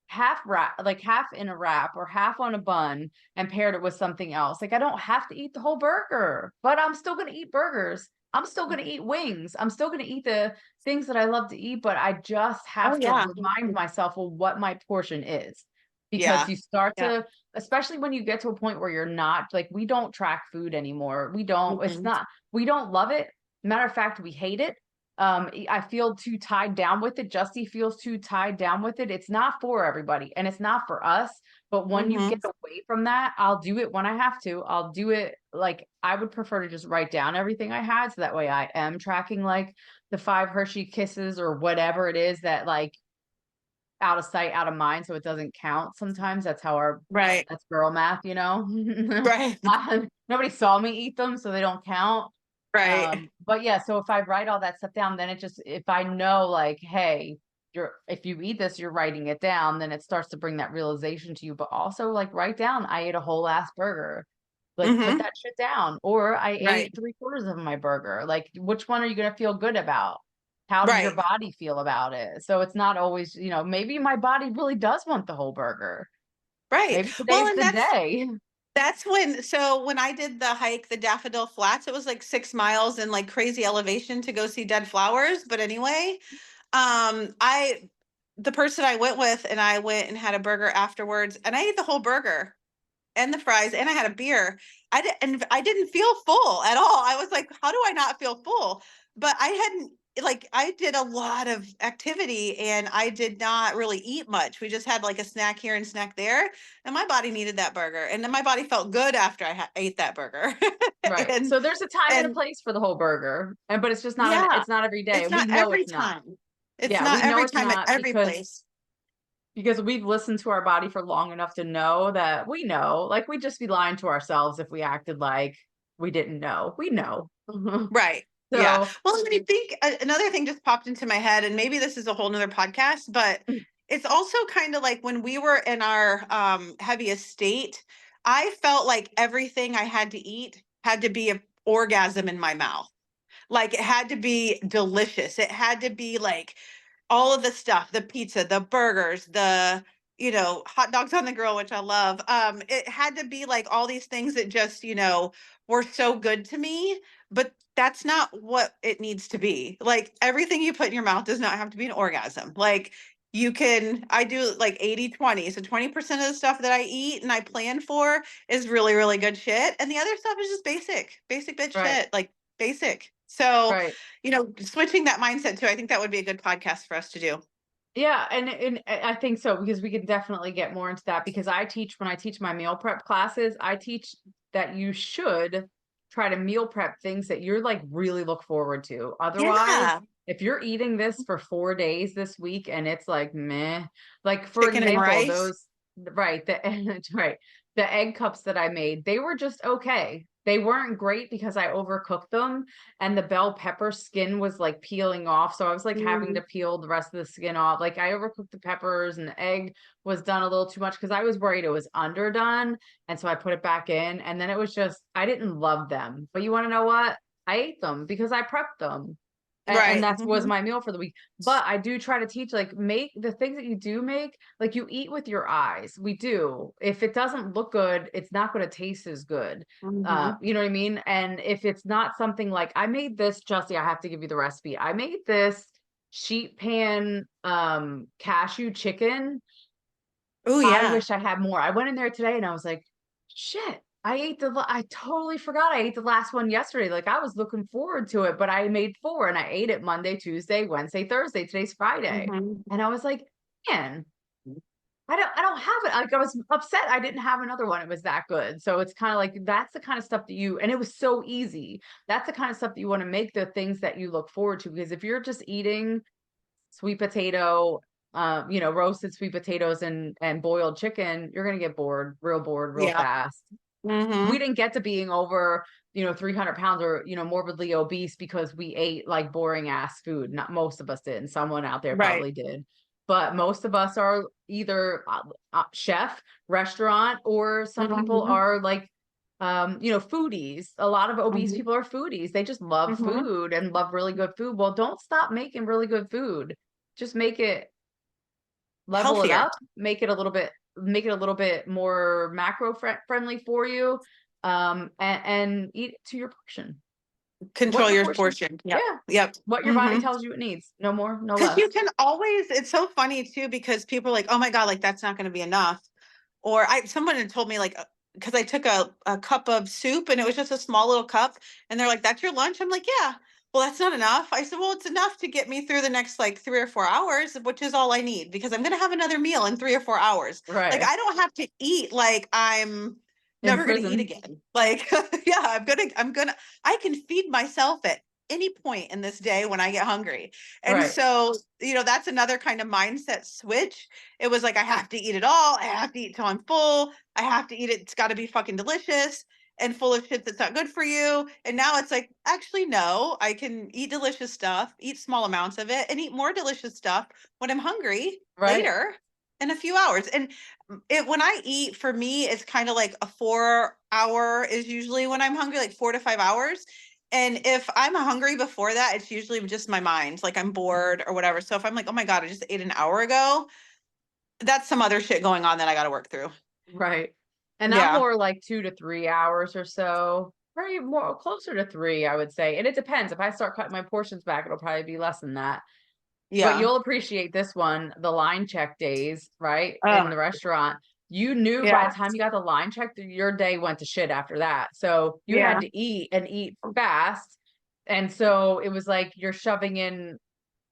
half wrap, like half in a wrap or half on a bun and paired it with something else. Like I don't have to eat the whole burger, but I'm still going to eat burgers. I'm still going to eat wings. I'm still going to eat the things that I love to eat, but I just Oh, have to yeah. remind myself of what my portion is. because Yeah. you start Yeah. to, especially when you get to a point where you're not like, we don't track food anymore. We don't, it's Mhm. not, we don't love it. Matter of fact, we hate it. I feel too tied down with it. Justy feels too tied down with it. It's not for everybody and it's not for us. But when you Mhm. get away from that, I'll do it when I have to. I'll do it like I would prefer to just write down everything I had. So that way I am tracking like the 5 Hershey Kisses or whatever it is that like out of sight, out of mind. So it doesn't count sometimes. That's how Right. that's girl math, you know? Right. Nobody saw me eat them, so they don't count. Right. But yeah, so if I write all that stuff down, then it just, if I know like, hey, if you eat this, you're writing it down, then it starts to bring that realization to you. But also like write down, I ate a whole ass burger. Like put Mhm. that shit down. Or I Right. ate 3/4 of my burger. Like which one are you gonna feel good about? How does your Right. body feel about it? So it's not always, maybe my body really does want the whole burger. Right. Maybe Well, today's and the day. that's when I did the hike, the Daffodil Flats, it was like 6 miles in like crazy elevation to go see dead flowers. But anyway, I the person I went with and I went and had a burger afterwards, and I ate the whole burger and the fries, and I had a beer. And I didn't feel full at all. I was like, how do I not feel full? But I hadn't, like, I did a lot of activity and I did not really eat much. We just had like a snack here and snack there, and my body needed that burger, and then my body felt good after I ate that burger. Right. and So there's a time and a and place for the whole burger. But it's just not yeah, it's not every day. it's We not know every it's not. time. It's Yeah, not we know every it's time at not every because place. we've listened to our body for long enough to know that we know. Like we'd just be lying to ourselves if we acted like we didn't know. We know. Right. Yeah. So Well, and I think another thing just popped into my head, and maybe this is a whole nother podcast, but it's also kind of like when we were in our heaviest state, I felt like everything I had to eat had to be an orgasm in my mouth. Like it had to be delicious. It had to be like all of the stuff, the pizza, the burgers, the hot dogs on the grill, which I love. It had to be like all these things that just, were so good to me, but that's not what it needs to be. Like everything you put in your mouth does not have to be an orgasm. Like I do like 80/20. So 20% of the stuff that I eat and I plan for is really, really good shit. And the other stuff is just basic bitch right, shit, like basic. So, right. switching that mindset too, I think that would be a good podcast for us to do. Yeah, and I think so because we can definitely get more into that because when I teach my meal prep classes, I teach that you should try to meal prep things that you're like really look forward to. Otherwise, Yeah. if you're eating this for 4 days this week and it's like meh, like for Chicken and example, rice. those right, right, the egg cups that I made, they were just okay. They weren't great because I overcooked them and the bell pepper skin was like peeling off. So I was like having to Mm, peel the rest of the skin off. Like I overcooked the peppers and the egg was done a little too much because I was worried it was underdone. And so I put it back in and then it was just, I didn't love them. But you want to know what? I ate them because I prepped them. And right. that was Mhm. my meal for the week. But I do try to teach, like, make the things that you do make, like you eat with your eyes. We do. If it doesn't look good, it's not going to taste as good. Mhm. You know what I mean? And if it's not something like I made this, Chelsea, I have to give you the recipe. I made this sheet pan cashew chicken. Oh I yeah. wish I had more. I went in there today and I was like, shit, I totally forgot I ate the last one yesterday. Like I was looking forward to it, but I made 4 and I ate it Monday, Tuesday, Wednesday, Thursday. Today's Friday. Mhm. And I was like, man, I don't have it. Like I was upset I didn't have another one. It was that good. So it's kind of like that's the kind of stuff and it was so easy. That's the kind of stuff that you want to make, the things that you look forward to. Because if you're just eating sweet potato, roasted sweet potatoes and boiled chicken, you're gonna get bored real Yeah. fast. We Mhm. didn't get to being over, 300 pounds or, morbidly obese because we ate like boring ass food. Not most of us did, and someone out there Right. probably did. But most of us are either chef, restaurant, or some people Mhm. are like, foodies. A lot of obese Mhm. people are foodies. They just love Mhm. food and love really good food. Well, don't stop making really good food. Just level it Healthier. up, make it a little bit more friendly for you, and eat it to your portion. What Control your your portion, portion. Yep. yeah, Yep. what your body Mhm. tells you it needs, no more, no Because you less. can always, it's so funny too, because people are like, oh my God, like that's not going to be enough. Or someone had told me, like, because I took a cup of soup and it was just a small little cup, and they're like, "That's your lunch?" I'm like, "Yeah." Well, that's not enough. I said, "Well, it's enough to get me through the next like 3 or 4 hours, which is all I need because I'm gonna have another meal in 3 or 4 hours. Like, Right. I don't have to eat like I'm In never gonna eat prison. again. Like, yeah, I'm gonna I can feed myself at any point in this day when I get hungry." And Right. so, that's another kind of mindset switch. It was like, I have to eat it all. I have to eat till I'm full. I have to eat it. It's got to be fucking delicious and full of shit that's not good for you. And now it's like, actually, no, I can eat delicious stuff, eat small amounts of it, and eat more delicious stuff when I'm hungry Right. later in a few hours. And when I eat, for me, it's kind of like a 4 hour is usually when I'm hungry, like 4 to 5 hours. And if I'm hungry before that, it's usually just my mind, like I'm bored or whatever. So if I'm like, oh my God, I just ate an hour ago, that's some other shit going on that I got to work through. Right. And I'm Yeah. more like 2 to 3 hours or so. Very more closer to 3, I would say. And it depends. If I start cutting my portions back, it'll probably be less than that. But Yeah. you'll appreciate this one, the line check days, right? In Oh, the restaurant. You knew by yeah. the time you got the line check, your day went to shit after that. So you had Yeah. to eat and eat fast. And so it was like you're shoving in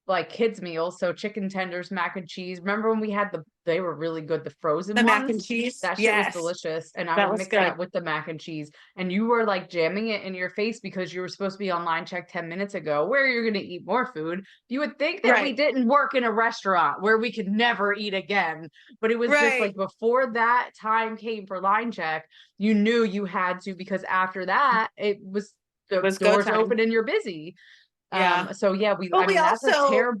like kids meals, so chicken tenders, mac and cheese. Remember when we had they were really good, the frozen The mac and ones? cheese. That shit was Yes. delicious. And I That would was mix good. that with the mac and cheese. And you were like jamming it in your face because you were supposed to be on line check 10 minutes ago, where you're going to eat more food. You would think that we Right. didn't work in a restaurant where we could never eat again. But it was just Right. like before that time came for line check, you knew you had to, because after that, it was It the was go doors time. open and you're busy. Yeah. So yeah, But I mean, we that's also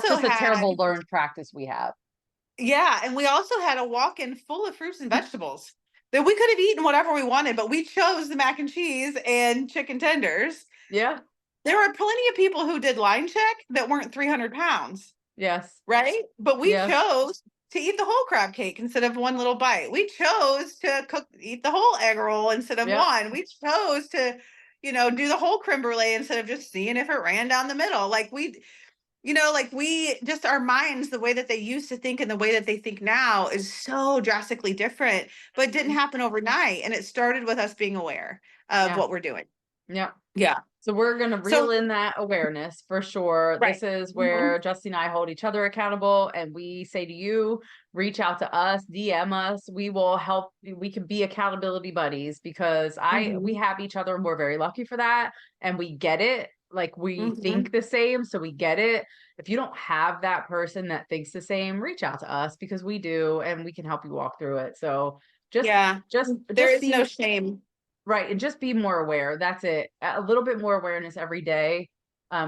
just a had, terrible learned practice we have. yeah, and we also had a walk-in full of fruits and vegetables that we could have eaten whatever we wanted, but we chose the mac and cheese and chicken tenders. Yeah. There were plenty of people who did line check that weren't 300 pounds. Yes. Right? But we Yes. chose to eat the whole crab cake instead of one little bite. We chose to eat the whole egg roll instead of Yep. one. We chose to, do the whole creme brulee instead of just seeing if it ran down the middle. Like we just, our minds, the way that they used to think and the way that they think now is so drastically different, but it didn't happen overnight. And it started with us being aware of Yeah. what we're doing. Yeah. Yeah. So we're going to reel So, in that awareness for sure. right. This is Mhm. where Justy and I hold each other accountable, and we say to you, reach out to us, DM us. We will help. We can be accountability buddies because we Mhm. have each other and we're very lucky for that. And we get it. Like we Mhm. think the same, so we get it. If you don't have that person that thinks the same, reach out to us because we do, and we can help you walk through it. So just Yeah. just There just is no be shame. right, and just be more aware. That's it. A little bit more awareness every day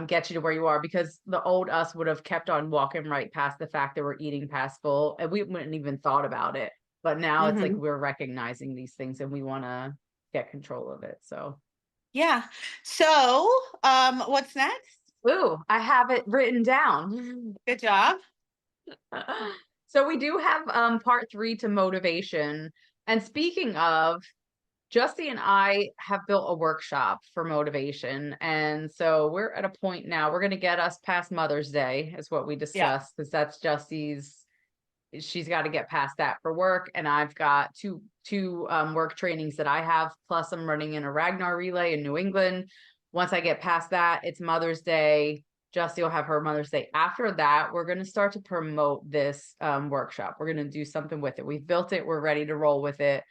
gets you to where you are, because the old us would have kept on walking right past the fact that we're eating past full and we wouldn't even thought about it. But now it's like Mhm. we're recognizing these things and we want to get control of it. So, Yeah. So, what's next? ooh, I have it written down. Good job. So we do have part 3 to motivation. And speaking of, Justy and I have built a workshop for motivation. And so we're at a point now, we're going to get us past Mother's Day, is what we Yeah. discussed, because that's Justy's, she's got to get past that for work. And I've got two work trainings that I have, plus I'm running in a Ragnar relay in New England. Once I get past that, it's Mother's Day. Justy will have her Mother's Day. After that, we're going to start to promote this workshop. We're going to do something with it. We've built it. We're ready to roll with it.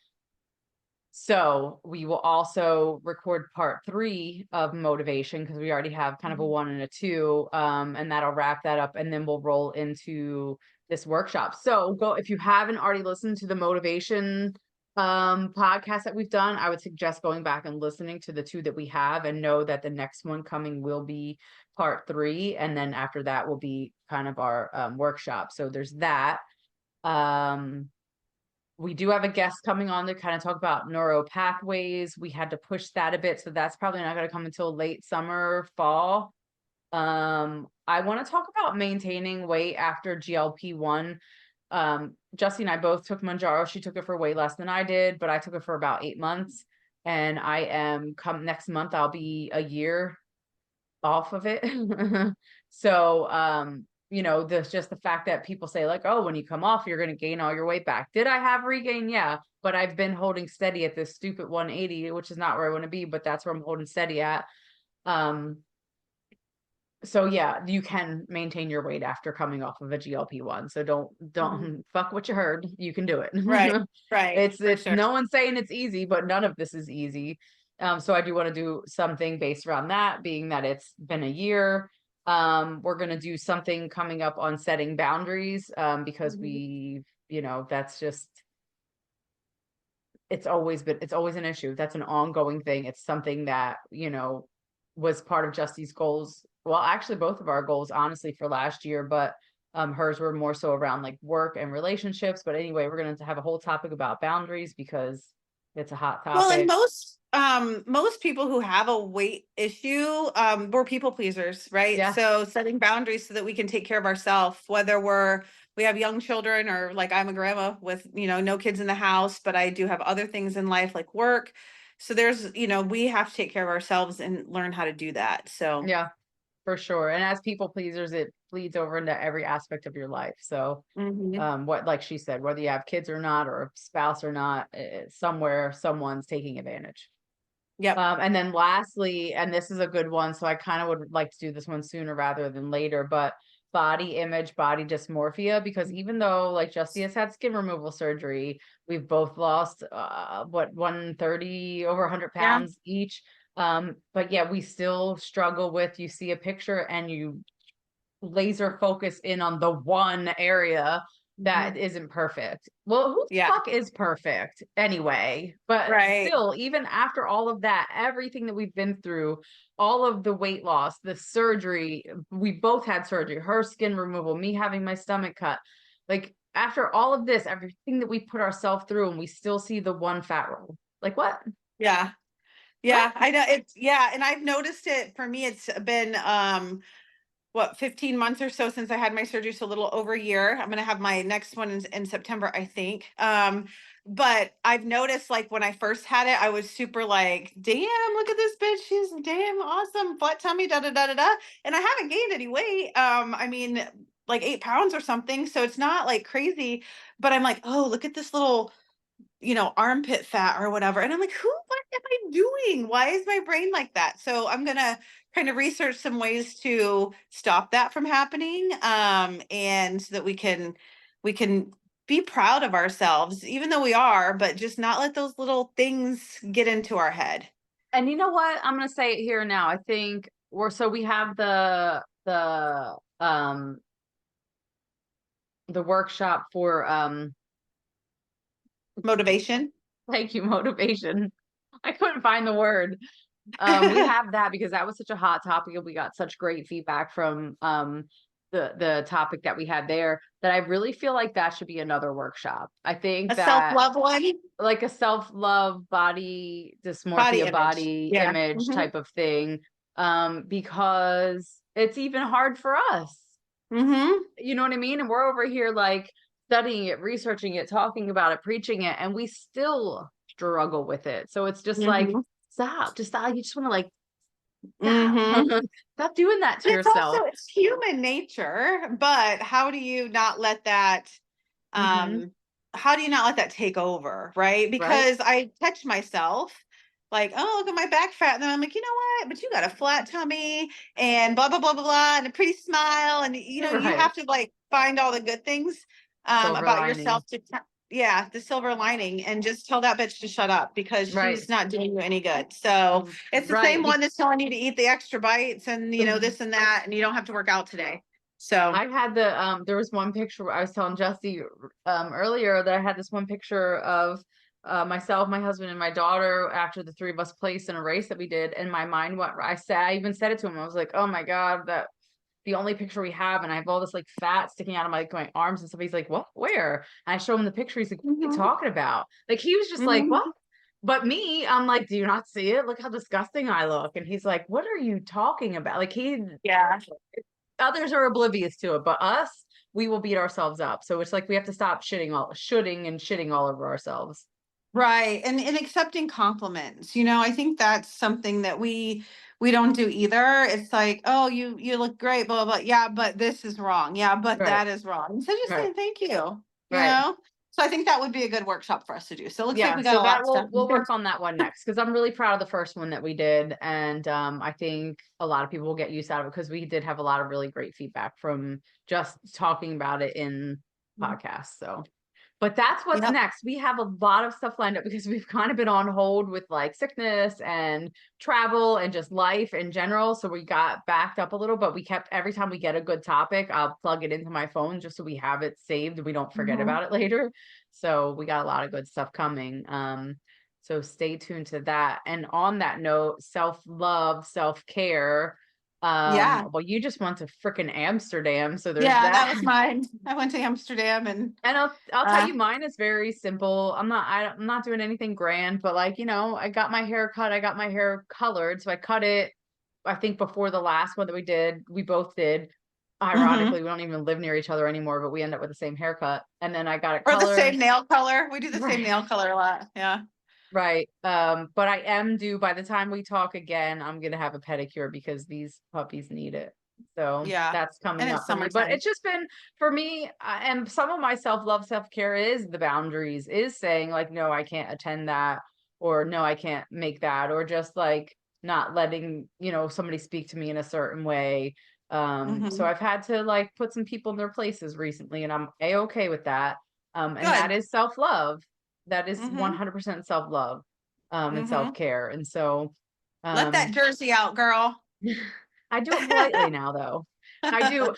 So we will also record part 3 of motivation, because we already have kind of a 1 and a 2, and that'll wrap that up, and then we'll roll into this workshop. So if you haven't already listened to the motivation podcast that we've done, I would suggest going back and listening to the 2 that we have, and know that the next one coming will be part 3, and then after that will be kind of our workshop. So there's that. We do have a guest coming on to kind of talk about neuro pathways. We had to push that a bit, so that's probably not going to come until late summer, fall. I want to talk about maintaining weight after GLP-1. Justy and I both took Manjaro. She took it for way less than I did, but I took it for about 8 months. And I am next month, I'll be a year off of it. So you know, there's just the fact that people say like, oh, when you come off, you're going to gain all your weight back. Did I have regain? Yeah. But I've been holding steady at this stupid 180, which is not where I want to be, but that's where I'm holding steady at. So yeah, you can maintain your weight after coming off of a GLP-1. So don't fuck what you heard. You can do it. Right. Right. It's Sure. no one's saying it's easy, but none of this is easy. So I do want to do something based around that, being that it's been a year. We're gonna do something coming up on setting boundaries, because we, you know, that's just it's always an issue. That's an ongoing thing. It's something that, you know, was part of Justy's goals. Well, actually both of our goals, honestly, for last year, but hers were more so around like work and relationships. But anyway, we're going to have a whole topic about boundaries because it's a hot Well, and topic. most people who have a weight issue, we're people pleasers, right? Yeah. So setting boundaries so that we can take care of ourselves, whether we have young children, or like I'm a grandma with, you know, no kids in the house, but I do have other things in life like work. So there's, you know, we have to take care of ourselves and learn how to do that. So Yeah, for sure. And as people pleasers, it bleeds over into every aspect of your life. So what, like she said, whether you have kids or not, or a spouse or not, somewhere someone's taking advantage. yep. And then lastly, and this is a good one, so I kind of would like to do this one sooner rather than later, but body image, body dysmorphia, because even though like Justy has had skin removal surgery, we've both lost what, 130, over 100 Yeah. pounds each. But yeah, we still struggle with, you see a picture and you laser focus in on the one area that isn't perfect. Well, who the Yeah. fuck is perfect anyway? But Right. still, even after all of that, everything that we've been through, all of the weight loss, the surgery, we both had surgery, her skin removal, me having my stomach cut. Like after all of this, everything that we put ourselves through, and we still see the one fat roll. Like what? Yeah. Yeah. I know it's, yeah. And I've noticed it for me. It's been, what, 15 months or so since I had my surgery, so a little over a year. I'm going to have my next one in September, I think. But I've noticed, like, when I first had it, I was super like, damn, look at this bitch. She's damn awesome. Flat tummy, da da da da da. And I haven't gained any weight. I mean, like 8 pounds or something. So it's not like crazy, but I'm like, oh, look at this little, you know, armpit fat or whatever. And I'm like, what am I doing? Why is my brain like that? So I'm going to kind of research some ways to stop that from happening. And so that we can be proud of ourselves, even though we are, but just not let those little things get into our head. And you know what? I'm gonna say it here now. I think we have the workshop for Motivation. thank you, motivation. I couldn't find the word. We have that because that was such a hot topic, and we got such great feedback from the topic that we had there, that I really feel like that should be another workshop. I think A that self-love one. like a self-love, body Body dysmorphia, image. body Yeah. image type of thing, because it's even hard for us. You know what I mean? And we're over here like studying it, researching it, talking about it, preaching it, and we still struggle with it. So it's just like, stop, just stop. You just want to like stop. Stop doing that to But it's yourself. also, it's human nature, but how do you not let that how do you not let that take over, right? Because I catch myself like, oh, look at my back fat, and then I'm like, you know what, but you got a flat tummy and blah blah blah blah blah and a pretty smile, and you know, you have to like find all the good things Silver about lining. yourself to yeah, the silver lining, and just tell that bitch to shut up, because she's not doing you any good. So it's the same one that's telling you to eat the extra bites and, you know, this and that, and you don't have to work out today. So I had there was one picture where I was telling Justy earlier that I had this one picture of myself, my husband, and my daughter after the three of us placed in a race that we did, and my mind went, I even said it to him. I was like, oh my God, that the only picture we have, and I have all this like fat sticking out of my arms and stuff. He's like, what, where? And I show him the picture. He's like, what are you talking about? Like he was just like, what? But me, I'm like, do you not see it? Look how disgusting I look. And he's like, what are you talking about? Like others are oblivious to it, but us, we will beat ourselves up. So it's like we have to stop shitting all over ourselves. right. And accepting compliments, you know, I think that's something that we we don't do either. It's like, oh, you look great, blah, blah, blah. Yeah, but this is wrong. Yeah, but Right. that is wrong. Instead of just Right. saying thank you, you Right. know? So I think that would be a good workshop for us to do. So it looks like Yeah, we got so a lot that of stuff. we'll work on that one next because I'm really proud of the first one that we did, and I think a lot of people will get use out of it because we did have a lot of really great feedback from just talking about it in podcasts. So, but that's what's Yep. next. We have a lot of stuff lined up because we've kind of been on hold with like sickness and travel and just life in general. So we got backed up a little, but we kept every time we get a good topic, I'll plug it into my phone just so we have it saved. We don't forget Mhm. about it later. So we got a lot of good stuff coming. So stay tuned to that. And on that note, self-love, self-care. Yeah. Well, you just went to freaking Amsterdam, so there's Yeah, that that. was mine. I went to Amsterdam and And I'll tell uh you, mine is very simple. I'm not doing anything grand, but like, I got my hair cut, I got my hair colored. So I cut it, I think before the last one that we did, we both did. mhm. Ironically, we don't even live near each other anymore, but we end up with the same haircut. And then I got it Or the colored. same nail color. We do the same Right. nail color a lot. Yeah. Right. But I am due by the time we talk again, I'm gonna have a pedicure because these puppies need it. So Yeah. that's And coming it's up for me. But summertime. it's just been for me, and some of my self-love, self-care is the boundaries, is saying like, no, I can't attend that, or no, I can't make that, or just like not letting, somebody speak to me in a certain way. So Mhm. I've had to like put some people in their places recently, and I'm a-okay with that. And that Good. is self-love. That is Mhm. 100% self-love, and Mhm. self-care. And so, Let that um, jersey out, girl. I do it politely now though. I do.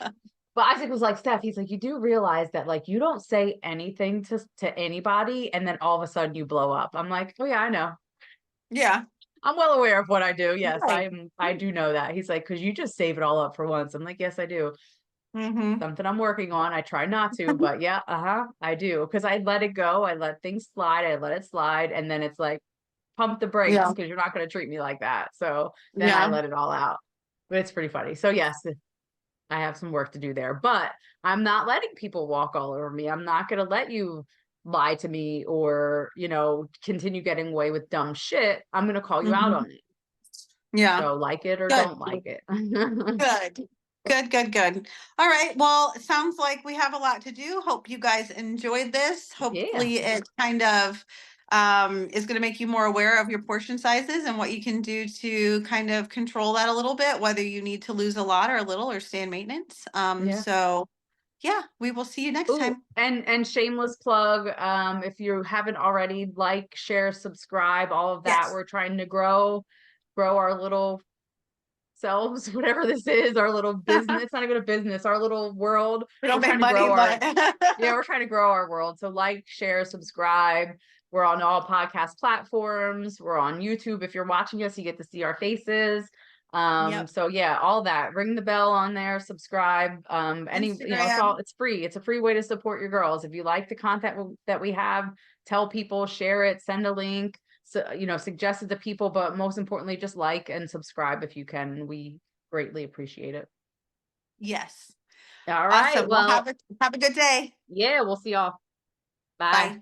But Isaac was like, Steph, he's like, you do realize that like you don't say anything to anybody and then all of a sudden you blow up. I'm like, oh yeah, I know. Yeah. I'm well aware of what I do. Yes, Right. I do know that. He's like, because you just save it all up for once. I'm like, yes, I do. Mhm. Something I'm working on. I try not to, but yeah, I do. Because I let it go. I let things slide. I let it slide. And then it's like, pump the brakes Yeah. because you're not going to treat me like that. So then I Yeah. let it all out. But it's pretty funny. So yes, I have some work to do there, but I'm not letting people walk all over me. I'm not going to let you lie to me or, continue getting away with dumb shit. I'm going to call you out Mhm. on it. Yeah. So like it or Good. don't like it. Good. Good, good, good. All right. Well, it sounds like we have a lot to do. Hope you guys enjoyed this. Yeah. Hopefully it kind of is going to make you more aware of your portion sizes and what you can do to kind of control that a little bit, whether you need to lose a lot or a little or stay in maintenance. Yeah. So yeah, we will see you next Ooh, time. and shameless plug, if you haven't already, like, share, subscribe, all of that. Yes. We're trying to grow our little selves, whatever this is, our little business. It's not even a business, our little world. We We're don't make trying to money, grow our, but yeah, we're trying to grow our world. So like, share, subscribe. We're on all podcast platforms. We're on YouTube. If you're watching us, you get to see our faces. yep. So yeah, all that. Ring the bell on there, subscribe. Instagram. It's free. It's a free way to support your girls. If you like the content that we have, tell people, share it, send a link. So, suggest it to people, but most importantly, just like and subscribe if you can. We greatly appreciate it. Yes. All right. Awesome. Well, Well, have a good day. yeah, we'll see y'all. Bye. Bye.